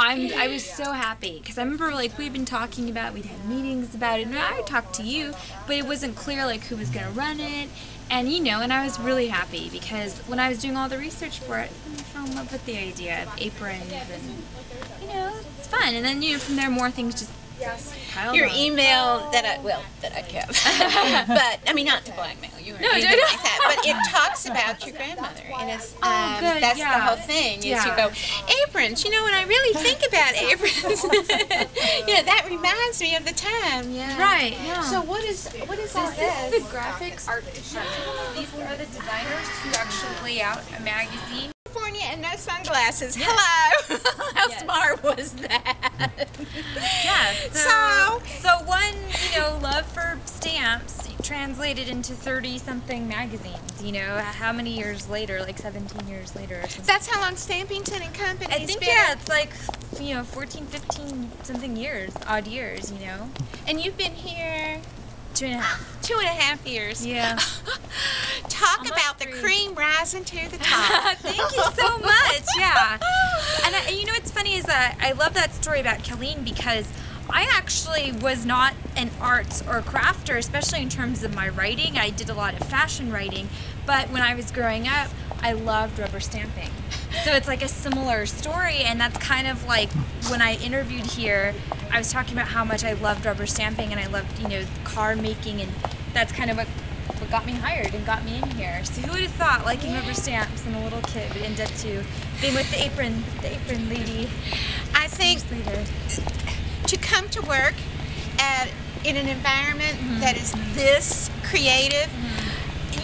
I was so happy because I remember like we'd been talking about, we'd had meetings about it, and I talked to you, but it wasn't clear like who was gonna run it, and you know, and I was really happy because when I was doing all the research for it, I fell in love with the idea of aprons, and you know, it's fun, and then you know from there more things just. Your email that I kept, but I mean not to blackmail you or anything like that, but it talks about your grandmother, and it's good, that's the whole thing. Is you go aprons. You know, when I really think about aprons, you know that reminds me of the time. Yeah. Right. Yeah. So what is all this? This is the graphics art. These are the designers who actually lay out a magazine. California and no sunglasses. Hello. How smart was that? Yeah. So one, you know, love for stamps translated into 30-something magazines. You know, how many years later? Like 17 years later or something. That's how long Stampington and Company. I think it's like, you know, 14, 15 something years, odd years. You know. And you've been here 2.5. 2.5 years. Yeah. Talk Almost about 3. the cream rising to the top. Thank you so much. Yeah. And you know what's funny is that I love that story about Colleen because I actually was not an arts or crafter, especially in terms of my writing. I did a lot of fashion writing, but when I was growing up, I loved rubber stamping. So it's like a similar story, and that's kind of like when I interviewed here, I was talking about how much I loved rubber stamping and I loved, you know, car making, and that's kind of what got me hired and got me in here. So who would have thought liking rubber stamps and a little kid would end up to being with the apron lady. I think to come to work in an environment that is this creative,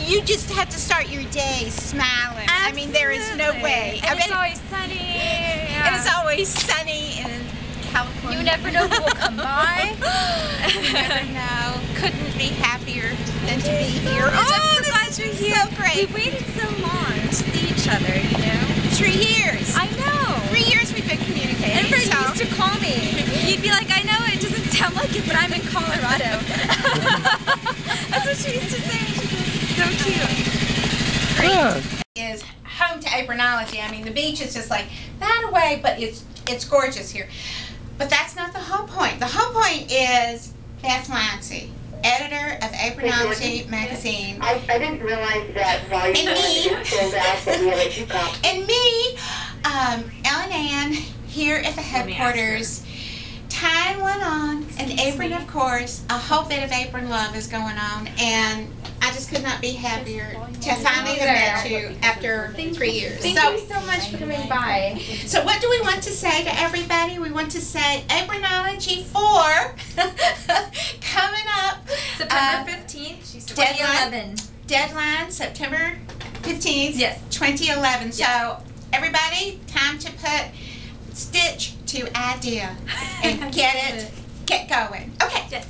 you just have to start your day smiling. Absolutely. I mean, there is no way. And it's always sunny. Yeah. And it's always sunny in California. You never know who will come by. You never know. Couldn't be happier than to be here. I'm so glad you're here. So great. We waited so long to see each other, you know? 3 years. I know. 3 years we've been communicating. Everybody used to call me. You'd be like, I know it doesn't sound like it, but I'm in Colorado. That's what she used to say. So cute. Is home to apronology. I mean, the beach is just like that away, but it's gorgeous here. But that's not the whole point. The whole point is Beth Livesay, editor of Apronology magazine. I didn't realize that while you were sold out that we had a few copies. And me, Ellen Ann, here at the headquarters. Time went on, an apron, of course, a whole bit of apron love is going on, and I just could not be happier to finally have met you after 3 years. Thank you so much for coming by. So what do we want to say to everybody? We want to say Apronology 4 coming up. September 15th, Deadline. 2011. Deadline, September 15th, Yes. 2011. Yes. So everybody, time to put stitch to idea and get going. Okay. Yes.